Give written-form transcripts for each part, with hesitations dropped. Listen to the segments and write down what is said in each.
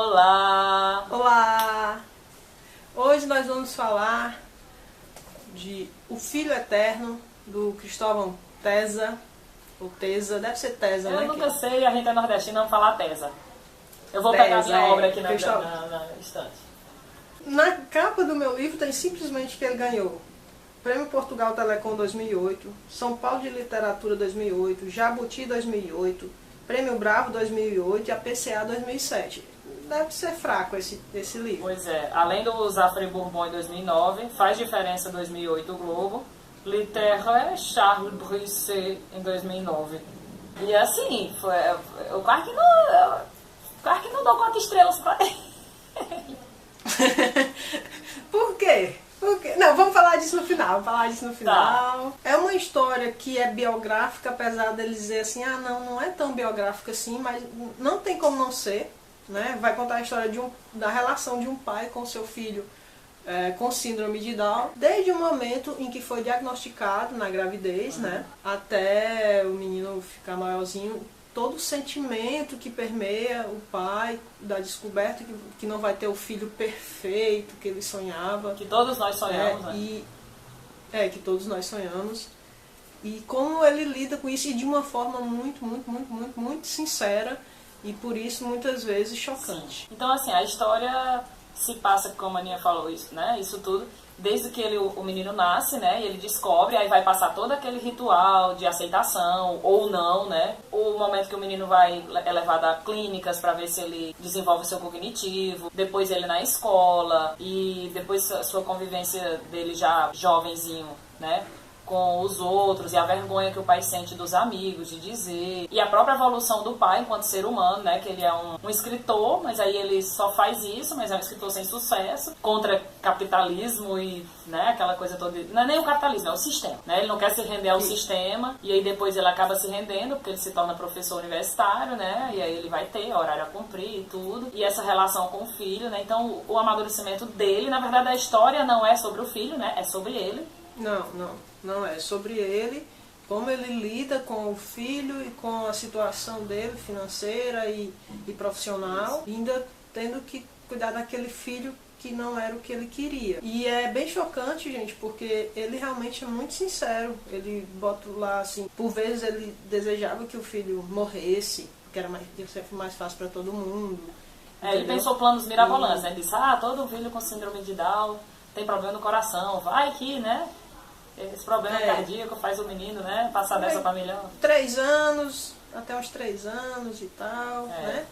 Olá! Olá! Hoje nós vamos falar de O Filho Eterno, do Cristóvão Tesa, ou Tesa, deve ser Tesa, né? Eu nunca sei, a gente é nordestino, vamos falar Tesa. Eu vou pegar a minha obra aqui na estante. Na capa do meu livro tem simplesmente que ele ganhou Prêmio Portugal Telecom 2008, São Paulo de Literatura 2008, Jabuti 2008, Prêmio Bravo 2008 e a PCA 2007. Deve ser fraco esse livro. Pois é, além do Zafre Bourbon em 2009, Faz Diferença 2008 o Globo, Littéraire Charles Brisset em 2009. E assim, foi o cara que não deu 4 estrelas pra ele. Por quê? Não, vamos falar disso no final. Tá. É uma história que é biográfica, apesar deles dizer assim, não é tão biográfica assim, mas não tem como não ser, né? Vai contar a história da relação de um pai com seu filho com síndrome de Down, desde o momento em que foi diagnosticado na gravidez, né? Até o menino ficar maiorzinho. Todo o sentimento que permeia o pai, da descoberta que não vai ter o filho perfeito que ele sonhava. Que todos nós sonhamos, né? Que todos nós sonhamos. E como ele lida com isso, e de uma forma muito sincera, e por isso muitas vezes chocante. Sim. Então, assim, a história se passa, como a Aninha falou, isso, né? Isso tudo, desde que o menino nasce, né? E ele descobre, aí vai passar todo aquele ritual de aceitação, ou não, né? O momento que o menino é levado a clínicas para ver se ele desenvolve o seu cognitivo, depois ele na escola, e depois a sua convivência dele já jovenzinho, né? Com os outros, e a vergonha que o pai sente dos amigos, de dizer, e a própria evolução do pai enquanto ser humano, né, que ele é um escritor, mas aí ele só faz isso, mas é um escritor sem sucesso, contra capitalismo e, né, aquela coisa toda, não é nem o capitalismo, é o sistema, né, ele não quer se render ao sistema, e aí depois ele acaba se rendendo, porque ele se torna professor universitário, né, e aí ele vai ter horário a cumprir e tudo, e essa relação com o filho, né, então o amadurecimento dele, na verdade a história não é sobre o filho, né, é sobre ele. Não é sobre ele, como ele lida com o filho e com a situação dele financeira e profissional, ainda tendo que cuidar daquele filho que não era o que ele queria. E é bem chocante, gente, porque ele realmente é muito sincero. Ele bota lá assim, por vezes ele desejava que o filho morresse, que era mais fácil para todo mundo. Ele pensou planos mirabolantes, né? Ele disse, todo filho com síndrome de Down tem problema no coração, vai que, né? Esse problema cardíaco faz o menino, né, passar dessa pra milhão. 3 anos, até uns 3 anos e tal, né?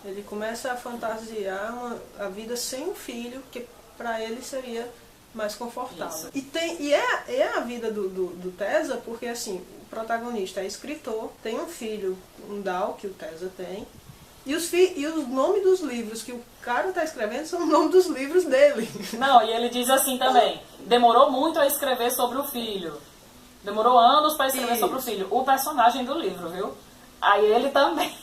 Ele começa a fantasiar a vida sem um filho, que pra ele seria mais confortável. E é a vida do Tesa, porque assim, o protagonista é escritor, tem um filho, um Down, que o Tesa tem, e os nomes dos livros que o cara está escrevendo são o nome dos livros dele. Não, e ele diz assim também, demorou muito a escrever sobre o filho. Demorou anos para escrever sobre o filho. O personagem do livro, viu? Aí ele também.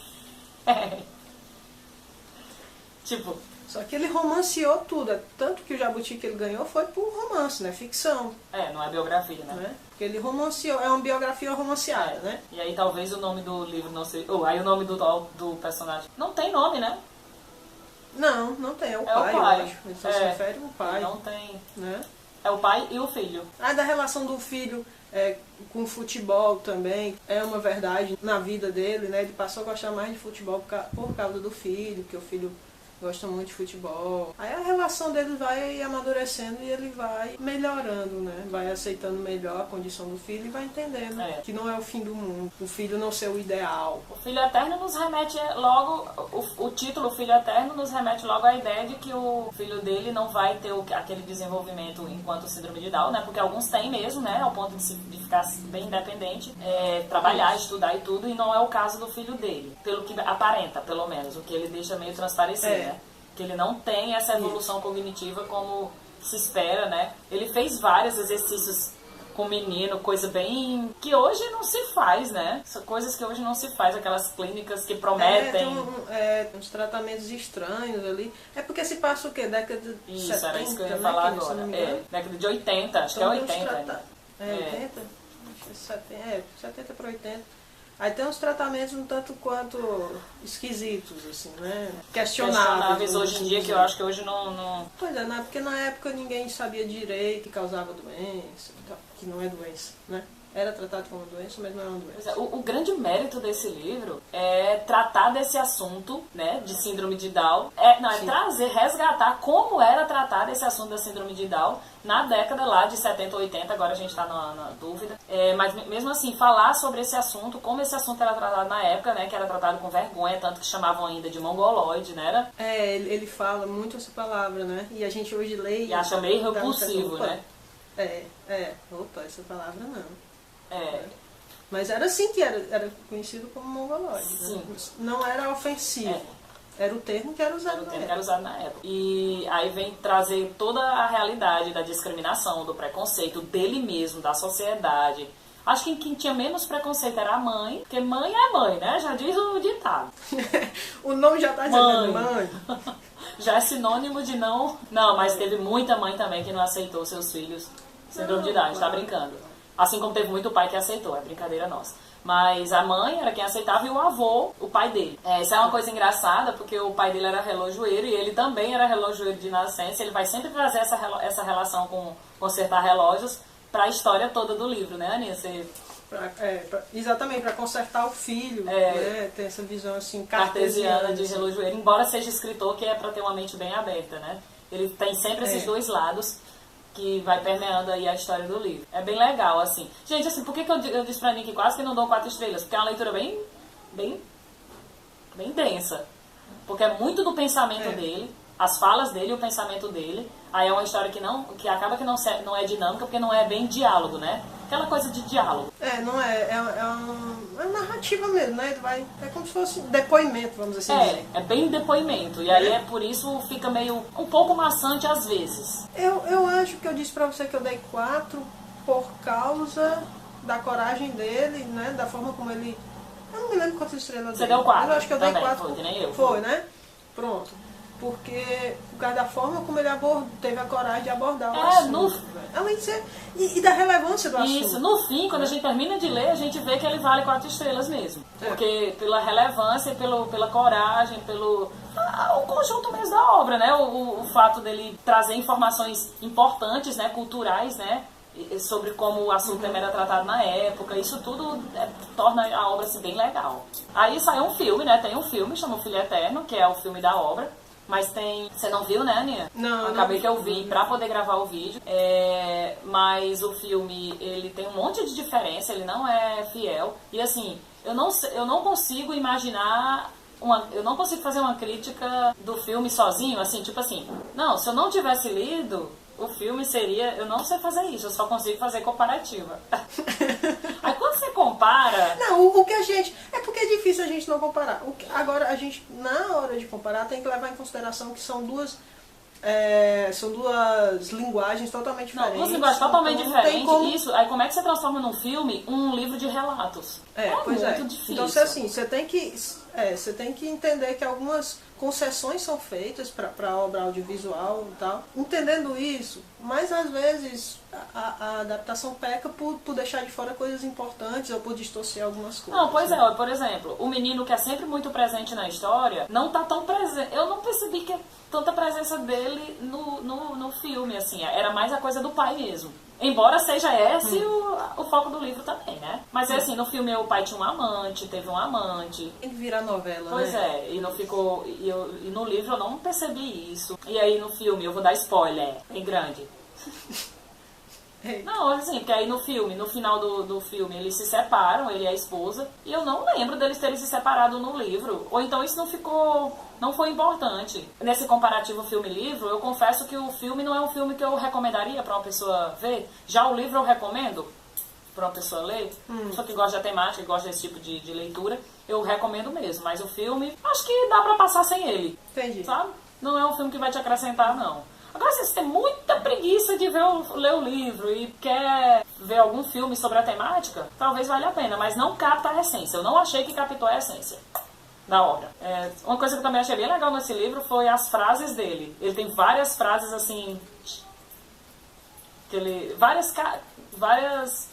Tipo... Só que ele romanceou tudo. Tanto que o Jabuti que ele ganhou foi por romance, né? Ficção. Não é biografia, né? Porque ele romanceou, é uma biografia romanceada, né? E aí talvez o nome do livro não seja... aí o nome do personagem... Não tem nome, né? Não tem. É o pai, eu acho. Ele só se refere ao pai. Não tem... Né? É o pai e o filho. Da relação do filho com o futebol também, é uma verdade na vida dele, né? Ele passou a gostar mais de futebol por causa do filho, que o filho gosta muito de futebol. Aí a relação dele vai amadurecendo e ele vai melhorando, né? Vai aceitando melhor a condição do filho e vai entendendo que não é o fim do mundo. O filho não ser o ideal. O Filho Eterno nos remete logo... O título Filho Eterno nos remete logo à ideia de que o filho dele não vai ter aquele desenvolvimento enquanto síndrome de Down, né? Porque alguns têm mesmo, né? Ao ponto de ficar bem independente, trabalhar, estudar e tudo, e não é o caso do filho dele. Pelo que aparenta, pelo menos. O que ele deixa meio transparecer, né? Que ele não tem essa evolução cognitiva como se espera, né? Ele fez vários exercícios com o menino, coisa bem... que hoje não se faz, né? São coisas que hoje não se faz, aquelas clínicas que prometem... uns tratamentos estranhos ali. É porque se passa o quê? Década de 70, isso, era isso que eu ia falar agora. Década de 80, acho que é 80. 80? 80? 70 para 80. Aí tem uns tratamentos um tanto quanto esquisitos, assim, né? Questionáveis hoje em dia, que eu acho que hoje não... Pois é, porque na época ninguém sabia direito que causava doença, que não é doença, né? Era tratado como doença, mas não era uma doença. O grande mérito desse livro é tratar desse assunto, né, de síndrome de Down. Resgatar como era tratado esse assunto da síndrome de Down na década lá de 70, 80, agora a gente está na dúvida. Mas mesmo assim, falar sobre esse assunto, como esse assunto era tratado na época, né, que era tratado com vergonha, tanto que chamavam ainda de mongoloide, né? Ele fala muito essa palavra, né? E a gente hoje lê... E acha meio repulsivo, né? Opa, essa palavra não. Mas era assim que era conhecido como mongoloide, né? Não era ofensivo. Era o termo que era usado na época. E aí vem trazer toda a realidade da discriminação, do preconceito dele mesmo, da sociedade. Acho que quem tinha menos preconceito era a mãe, porque mãe é mãe, né? Já diz o ditado. O nome já tá dizendo mãe. Já é sinônimo de não... Não, mas teve muita mãe também que não aceitou seus filhos síndrome de Down, tá brincando. Assim como teve muito pai que aceitou, é brincadeira nossa. Mas a mãe era quem aceitava e o avô, o pai dele. Isso é uma coisa engraçada, porque o pai dele era relojoeiro e ele também era relojoeiro de nascença. Ele vai sempre trazer essa relação com consertar relógios para a história toda do livro, né, Aninha? Exatamente, para consertar o filho, né? Tem essa visão assim cartesiana de relojoeiro, embora seja escritor, que é para ter uma mente bem aberta, né? Ele tem sempre esses dois lados que vai permeando aí a história do livro. É bem legal, assim. Gente, assim, por que eu disse pra Nick quase que não dou 4 estrelas? Porque é uma leitura bem densa. Porque é muito do pensamento dele, as falas dele e o pensamento dele. Aí é uma história que acaba que não é dinâmica, porque não é bem diálogo, né? Aquela coisa de diálogo. Não é. É uma narrativa mesmo, né? É como se fosse depoimento, vamos assim dizer. É bem depoimento. E aí por isso fica meio um pouco maçante às vezes. Eu acho que eu disse pra você que eu dei 4 por causa da coragem dele, né? Da forma como ele... Eu não me lembro quantas estrelas Você deu 4. Eu acho que eu dei 4. Foi, que nem eu. Foi, né? Pronto. Porque, por causa da forma como ele teve a coragem de abordar o assunto. Além de ser... E da relevância do assunto. Isso, no fim, quando a gente termina de ler, a gente vê que ele vale 4 estrelas mesmo. Porque pela relevância, pela coragem, pelo... o conjunto mesmo da obra, né? O fato dele trazer informações importantes, né? Culturais, né? Sobre como o assunto era tratado na época. Isso tudo torna a obra assim, bem legal. Aí saiu um filme, né? Tem um filme, chama O Filho Eterno, que é o filme da obra. Mas tem... Você não viu, né, Aninha? Não. Acabei que eu vi pra poder gravar o vídeo. Mas o filme, ele tem um monte de diferença, ele não é fiel. E assim, eu não consigo imaginar... eu não consigo fazer uma crítica do filme sozinho, assim, tipo assim... Não, se eu não tivesse lido, o filme seria... Eu não sei fazer isso, eu só consigo fazer comparativa. Aí quando você compara... Não, o que a gente... É porque é difícil a gente não comparar. Agora, a gente, na hora de comparar, tem que levar em consideração que são duas linguagens totalmente diferentes. Não, duas linguagens totalmente diferentes. Como... Isso, aí como é que você transforma num filme um livro de relatos? Muito difícil. Então, assim, você tem que entender que algumas concessões são feitas para a obra audiovisual e tal. Entendendo isso, mas às vezes a adaptação peca por deixar de fora coisas importantes ou por distorcer algumas coisas. Não, pois por exemplo, o menino que é sempre muito presente na história não tá tão presente. Eu não percebi que tanta presença dele no filme, assim, era mais a coisa do pai mesmo. Embora seja esse o foco do livro também, né? Mas assim, no filme o pai tinha um amante, teve um amante. Tem que virar novela, pois né? E não ficou... E no livro eu não percebi isso. E aí no filme, eu vou dar spoiler, bem grande. Não, assim, porque aí no final do filme, eles se separam, ele e a esposa, e eu não lembro deles terem se separado no livro. Ou então isso não foi importante. Nesse comparativo filme-livro, eu confesso que o filme não é um filme que eu recomendaria para uma pessoa ver. Já o livro eu recomendo para uma pessoa ler. Pessoa que gosta da temática, que gosta desse tipo de leitura, eu recomendo mesmo. Mas o filme, acho que dá para passar sem ele. Entendi. Sabe? Não é um filme que vai te acrescentar, não. Agora, se você tem muita preguiça de ler o livro e quer ver algum filme sobre a temática, talvez valha a pena, mas não capta a essência. Eu não achei que captou a essência da obra. Uma coisa que eu também achei bem legal nesse livro foi as frases dele. Ele tem várias frases assim... várias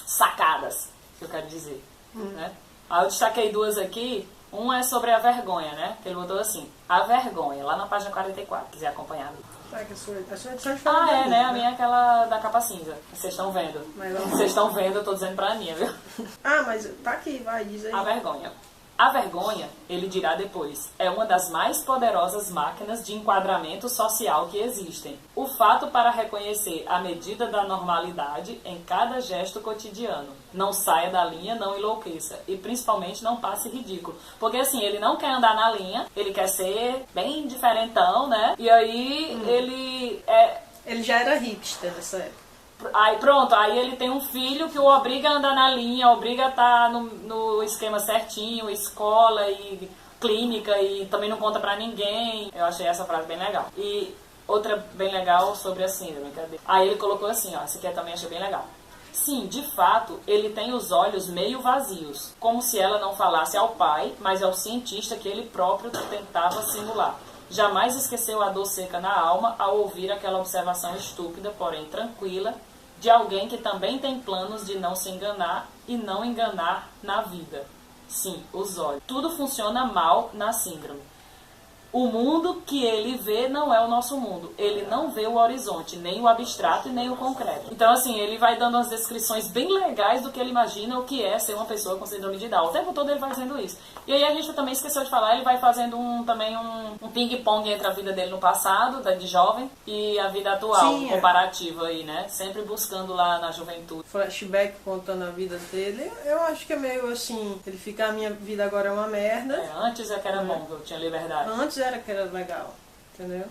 sacadas, que eu quero dizer. né? Aí eu destaquei duas aqui. Um é sobre a vergonha, né? Que ele botou assim, a vergonha, lá na página 44, quiser acompanhar. Que a sua edição de né? A minha é aquela da capa cinza. Vocês estão vendo. Vocês estão vendo, eu tô dizendo pra Aninha, viu? Mas tá aqui, vai, diz aí. A vergonha. A vergonha, ele dirá depois, é uma das mais poderosas máquinas de enquadramento social que existem. O fato para reconhecer a medida da normalidade em cada gesto cotidiano. Não saia da linha, não enlouqueça. E principalmente não passe ridículo. Porque assim, ele não quer andar na linha, ele quer ser bem diferentão, né? E aí Ele já era hipster nessa época. Aí pronto, aí ele tem um filho que o obriga a andar na linha, obriga a estar no esquema certinho, escola e clínica, e também não conta pra ninguém. Eu achei essa frase bem legal. E outra bem legal sobre a síndrome, cadê? Aí ele colocou assim, ó, essa aqui eu também achei bem legal. Sim, de fato, ele tem os olhos meio vazios, como se ela não falasse ao pai, mas ao cientista que ele próprio tentava simular. Jamais esqueceu a dor seca na alma ao ouvir aquela observação estúpida, porém tranquila, de alguém que também tem planos de não se enganar e não enganar na vida. Sim, os olhos. Tudo funciona mal na síndrome. O mundo que ele vê não é o nosso mundo. Ele não vê o horizonte, nem o abstrato e nem o concreto. Então, assim, ele vai dando umas descrições bem legais do que ele imagina o que é ser uma pessoa com síndrome de Down. O tempo todo ele vai fazendo isso. E aí a gente também esqueceu de falar, ele vai fazendo também um ping-pong entre a vida dele no passado, de jovem, e a vida atual, Sim, comparativa aí, né? Sempre buscando lá na juventude. Flashback contando a vida dele, eu acho que é meio assim, ele fica, a minha vida agora é uma merda. Antes é que era bom, que eu tinha liberdade. Antes era que era legal, entendeu?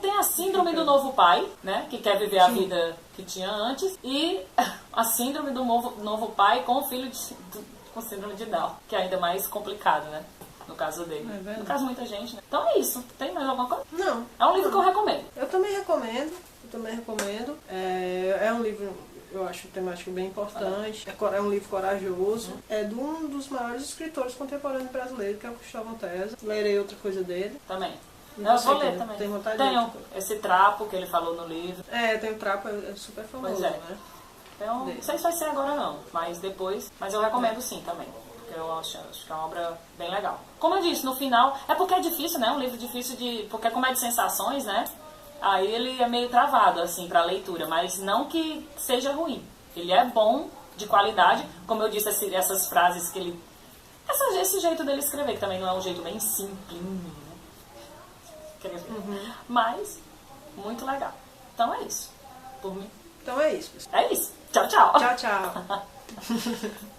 Tem a síndrome do novo pai, né? Que quer viver a vida que tinha antes. E a síndrome do novo pai com o filho com síndrome de Down. Que é ainda mais complicado, né? No caso dele. No caso de muita gente, né? Então é isso. Tem mais alguma coisa? Não. É um livro que eu recomendo. Eu também recomendo. É um livro, eu acho, temático bem importante. É um livro corajoso. É de um dos maiores escritores contemporâneos brasileiros, que é o Cristóvão Tesa. Lerei outra coisa dele. Também. E Eu você vou ler também. Tem vontade Tenho esse trapo que ele falou no livro. Tem um trapo, é super famoso, Pois é. né? Então, não sei se vai ser agora não, mas depois. Mas eu recomendo sim também. Porque eu acho que é uma obra bem legal. Como eu disse, no final. É porque é difícil, né? Um livro difícil de. Porque como é de sensações, né? Aí ele é meio travado, assim, pra leitura. Mas não que seja ruim. Ele é bom, de qualidade. Como eu disse, essas frases que ele. Esse jeito dele escrever, que também não é um jeito bem simplinho, né? Mas, muito legal. Então é isso. Por mim. Então é isso, pessoal. É isso. Tchau, tchau. Tchau, tchau.